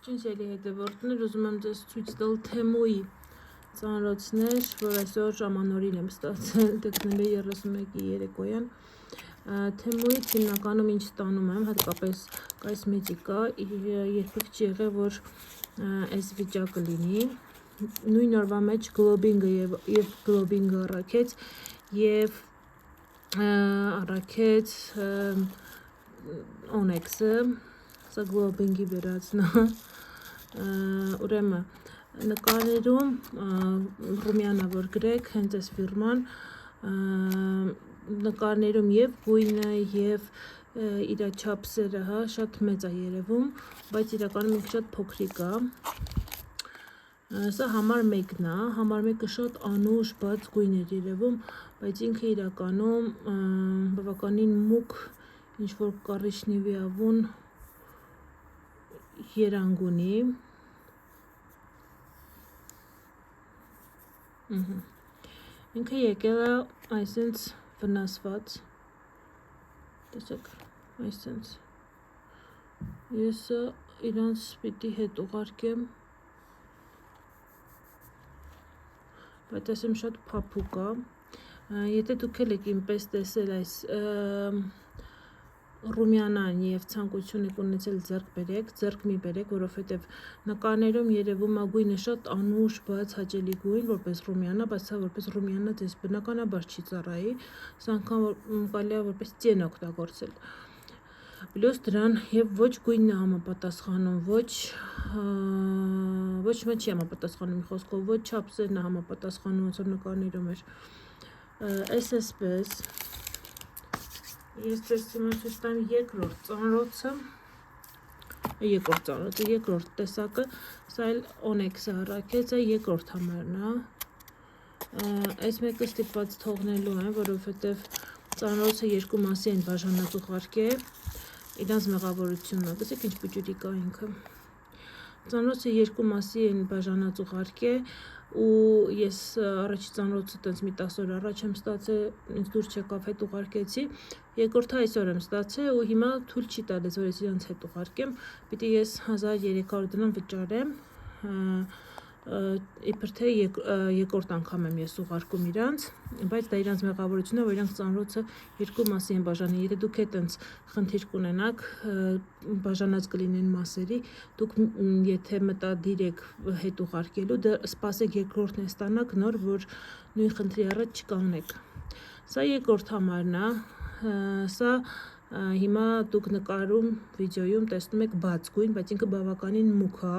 Ջինսելի հետևորդներ, ուզում եմ ձեզ ցույց տալ Թեմուի ծանրոցներ, որ այսօր ժամանորին եմ ստացել, տեքնել է 31-ի երեկոյան։ Թեմուից հիմնականում ինչ ստանում եմ, հատկապես կոսմետիկա, երբեք չի եղել, որ այս վիճակը լինի։ Նույն օրվա մեջ գլոբինգը եւ գլոբինգը առաքեց եւ առաքեց Օնեքսը, սա գլոբինգի վերածն է։ Ուրեմն նկարներում Ռումյանա որ գրեք, հենց այս ֆիրման նկարներում եւ գույնը եւ իր չափսերը, հա, շատ մեծ է երևում, բայց իրականում ինքը շատ փոքրիկ է։ Սա համար 1-ն է, համար 1-ը շատ անուշ բաց գույն է երևում, բայց ինքը իրականում բավականին մուգ ինչ որ կարիճնիվի ավուն երանգ ունի։ Ինքը եկել է այսպես վնասված, տեսեք, այսպես, ես իրանց պիտի հետ ուղարկեմ, բայց ասեմ շատ փափուկ է, եթե դուք եք ինպես տեսել այս Ռումյանան եւ ցանկություն եք ունեցել ձեռք բերեք, ձեռք մի բերեք, որովհետեւ նկարներում երևում է գույնը շատ անուշ, բաց հաճելի գույն, որպես Ռումյանա, բայց սա որպես Ռումյանա դες բնականաբար չի ծառայի, սա անգամ կարելի է որպես ծեն օգտագործել։ Պլյուս դրան եւ ոչ գույնն է համապատասխանում, ոչ մի չի համապատասխանում, խոսքով ոչ չափսերն է համապատասխանում, ոնց որ նկարներում էր։ Այսպես ես ձեզ ցույց տամ երկրորդ ծանրոցը, երկրորդ տեսակը, սա էլ Օնեքսը առաքեց, երկրորդ համարն է։ Այս մեկը ստիպված թողնելու եմ, որովհետև ծանրոցը երկու մասի են բաժանած ուղարկել, իրանց մեղավորությունն է, տեսեք ինչ պուճուրիկ է ինքը։ Ծանրոցը երկու մասի են բաժանած ուղարկել, ու ես առաջի ծանրոցը տենց մի 10 օր առաջ եմ ստացել, ինձ դուր չեկավ, հետ ուղարկեցի, երկրորդը այսօր եմ ստացել ու հիմա թույլ չի տալիս, որ ես իրանց հետ ուղարկեմ, պիտի ես 1300 դրամ վճարեմ, իբր թե երկրորդ անգամ եմ ես ուղարկում իրանց, բայց դա իրանց մեղավորությունն է, որ իրանք ծանրոցը երկու մասի են բաժանել, եթե դուք այդպես խնդիր կունենաք, բաժանած կլինեն մասերի, դուք եթե մտադիր եք հետ ուղարկելու, սպասեք երկրորդն է ստանաք նոր, որ նույն խնդրի առաջ չկանգնեք։ Սա երկրորդ համարն է, սա հիմա դուք նկարում, վիդեոյում տեսնում եք բաց գույն, բայց ինքը բավականին մուգ է,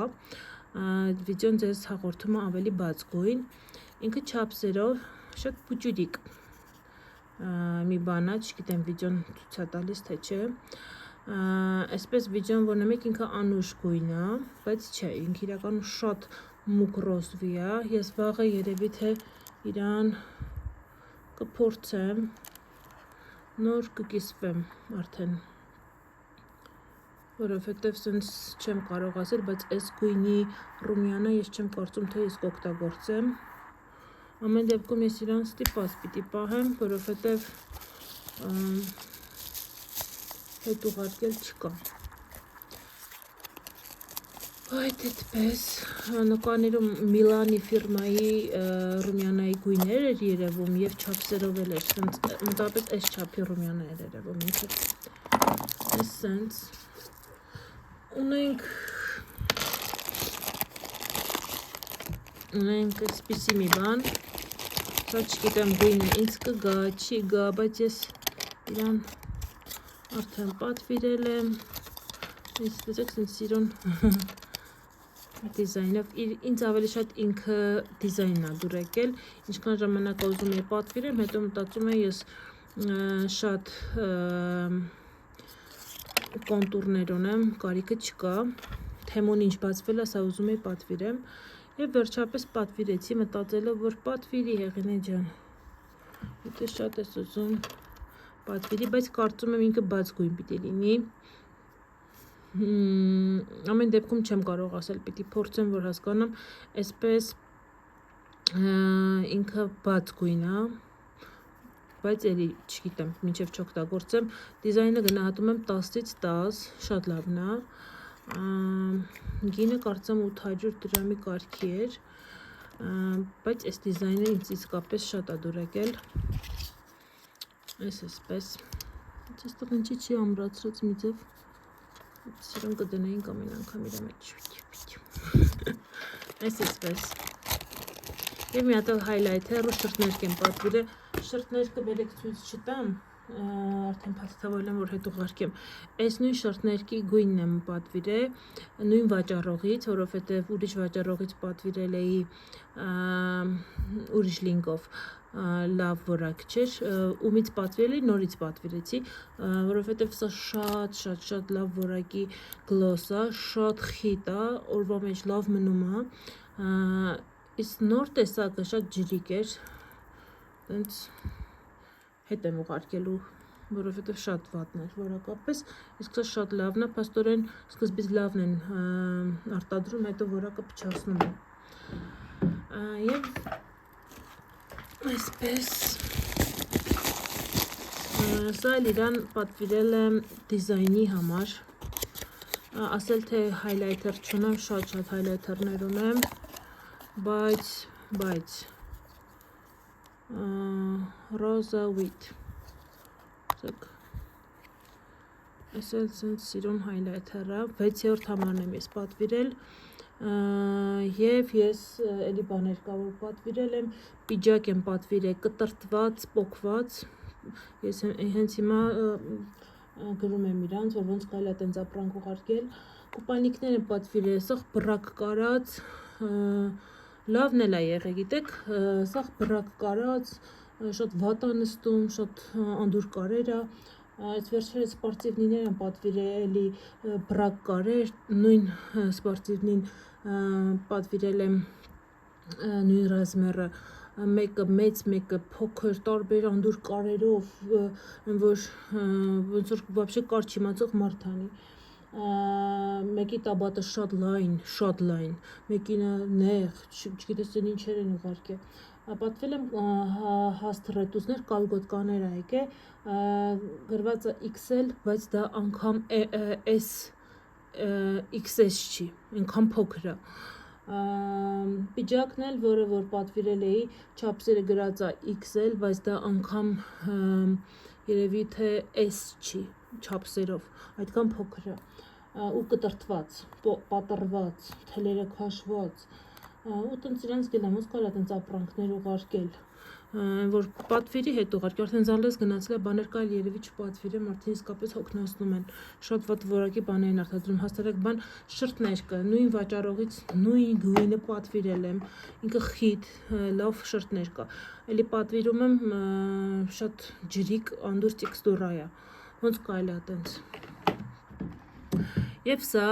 վիդեոն ձեզ հաղորդում է ավելի բաց գույն, ինքը չափսերով շատ պուճուրիկ մի բան է, չգիտեմ վիդեոն ցույց է տալիս թե չէ, այսպես վիդեոն որ նայեք ինքը անուշ գույն է, բայց չէ, ինքը իրականում շատ մուգ ռոզվի է, ես վաղը երևի թե իրան կփորձեմ, նոր կկիսվեմ արդեն, որովհետև սենց չեմ կարող ասել, բայց այս գույնի Ռումյանա ես չեմ կարծում, թե ես կօգտագործեմ, ամեն դեպքում ես իրան ստիպված պիտի պահեմ, որովհետև հետ ուղարկել չկա։ Այդ այդպես, նկարներում Միլանի ֆիրմայի Ռումյանայի գույներ էր երևում և չափսերով էլ էր, մտապես այս չափի Ռումյանա էր երևում ինքը, այս սենց, ունենք այսպիսի մի բան, սա չգիտեմ գույնը ինձ կգա, չի գա, բայց ես իրան արդեն պատվիրել եմ, ես տեսեք սենց սիրուն դիզայնով, ինձ ավելի շատ ինքը դիզայնն է դուր եկել, ինչքան ժամանակ ուզում էի պատվիրեմ, հետո մտածում եմ ես շատ կոնտուրներ ունեմ, կարիքը չկա, Թեմուն ինչ բացվել է, սա ուզում էի պատվիրեմ, և վերջապես պատվիրեցի, մտածելով, որ պատվիրի Հեղինե ջան, եթե շատ ես ուզում պատվիրի, բայց կարծում եմ ինքը բաց գույն պիտի լինի, ամեն դեպքում չեմ կարող ասել, պիտի փորձեմ, որ հասկանամ, այսպես ինքը բաց գույն է, բայց էլի չգիտեմ, մինչև չօգտագործեմ, դիզայնը գնահատում եմ 10-ից 10, շատ լավն է, Գինը կարծեմ 800 դրամի կարգի էր, բայց այս դիզայնը ինձ իսկապես շատ է դուր եկել։ Այսպես։ Այստեղ ինչի չի ամրացրած մի ձև։ Սիրուն կդնեին կամ այն անգամ իր մեջ։ Այսպես։ Եվ մի հատ հայլայթեր ու շրթներկ եմ պատվիրել։ Շրթներկը բերեք ցույց չտամ, արդեն փաստավորել եմ, որ հետ ուղարկեմ։ Այս նույն շրթներկի գույնն եմ պատվիրել, նույն վաճառողից, որովհետև ուրիշ վաճառողից պատվիրել էի ուրիշ լինկով, լավ որակ չէր, ումից պատվիրել էի, նորից պատվիրեցի, որովհետև սա շատ լավ որակի գլոս է, շատ խիտ է, օրվա մեջ լավ մնում է, իսկ նոր տեսակը շատ ջրիկ էր, տենց հետ եմ ուղարկելու, որովհետև շատ վատն էր որակապես, իսկ սա շատ լավն է, փաստորեն սկզբից լավն են արտադրում, հետո որակը փչացնում են։ Եվ այսպես, սա իրան պատվիրել եմ դիզայնի համար, ասել թե հայլայթեր չունեմ, շատ հայլայթերներ ունեմ, բայց Rosa Wheat այս էլ սիրուն հայլայթերը 6-րդ համարն եմ ես պատվիրել և ես էլի բաներ կա որ պատվիրել եմ, պիջակ եմ պատվիրել կտրտված, պոկված, ես հենց հիմա գրում եմ իրանց, որ ոնց կարելի է տենց ապրանք ուղարկել, կուպայնիկներ եմ պատվիրել, սաղ բռակ կարած, լավն էլ է եղել, գիտեք, սաղ բռակ կարած, շատ վատ է նստում, շատ անդուր կարեր է, այս վերջերս սպարտիվնիներ եմ պատվիրել, էլի բռակ կարեր, նույն սպարտիվնին պատվիրել եմ նույն ռազմերը, մեկը մեծ, մեկը փոքր, տարբեր անդուր կարերով, որ ոնց որ вообще կար չիմացող մարդ անի, մեկի տաբատը շատ լայն, մեկինը նեղ, չգիտես ինչեր են ուղարկել, պատվել եմ հաստ ռետուսներ, կալգոտկաներ է եկել, գրված է XL, բայց դա անգամ XS չի, այնքան փոքր է, պիջակն էլ, որը որ պատվիրել էի, չափսերը գրած է XL, բայց դա անգամ երևի թե S չի, չափսերով, այդքան փոքր է, ու կտրտված, պատռված, թելերը քաշված, ու տենց իրանց գելեմ, ոնց կարա տենց ապրանքներ ուղարկել, որ պատվիրի հետ ուղարկի, արդեն զալես գնացել է, բաներ կայլ երևի չպատվիրեմ, արդեն իսկապես հոգնասնում են, շատ վատ որակի բաներ են արտադրում, հաստարակ բան շրթներկը, նույն վաճառողից, նույն գույնը պատվիրել եմ, ինքը խիտ, լավ շրթներկը, էլի պատվիրում եմ շատ ջրիկ, անդուր տեքստուրա է, ոնց կարելի է տենց։ Եվ սա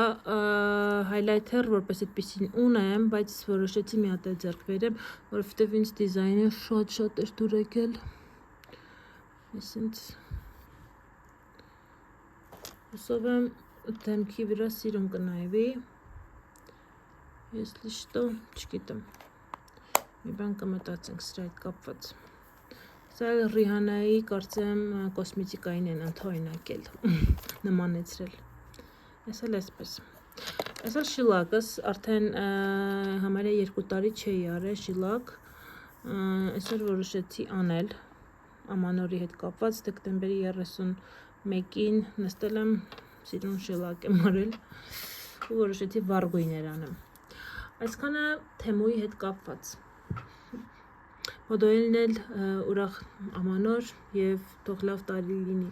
հայլայթեր, որպես այդպիսին ունեմ, բայց որոշեցի մի հատ ձեռք բերեմ, որովհետև ինձ դիզայնը շատ էր դուր եկել։ Այսինքն հուսով եմ դեմքի վրա սիրուն կնայվի։ Если что, չգիտեմ։ Մի բան կմտածենք սրա հետ կապված։ Սա Ռիհանայի կարծեմ կոսմետիկային են ընդօրինակել, նմանեցրել։ Այս էլ այսպես։ Այս էլ շիլակս, արդեն համարյա 2 տարի չէի արել շիլակ, այսօր որոշեցի անել, ամանորի հետ կապված, դեկտեմբերի 31-ին նստել եմ, սիրուն շիլակ եմ արել, ու որոշեցի վառ գույներ անեմ։ Այսքանը թեմուի հետ կապված։ Մոդոյելն էլ ուրախ ամանոր և թող լավ տարի լինի։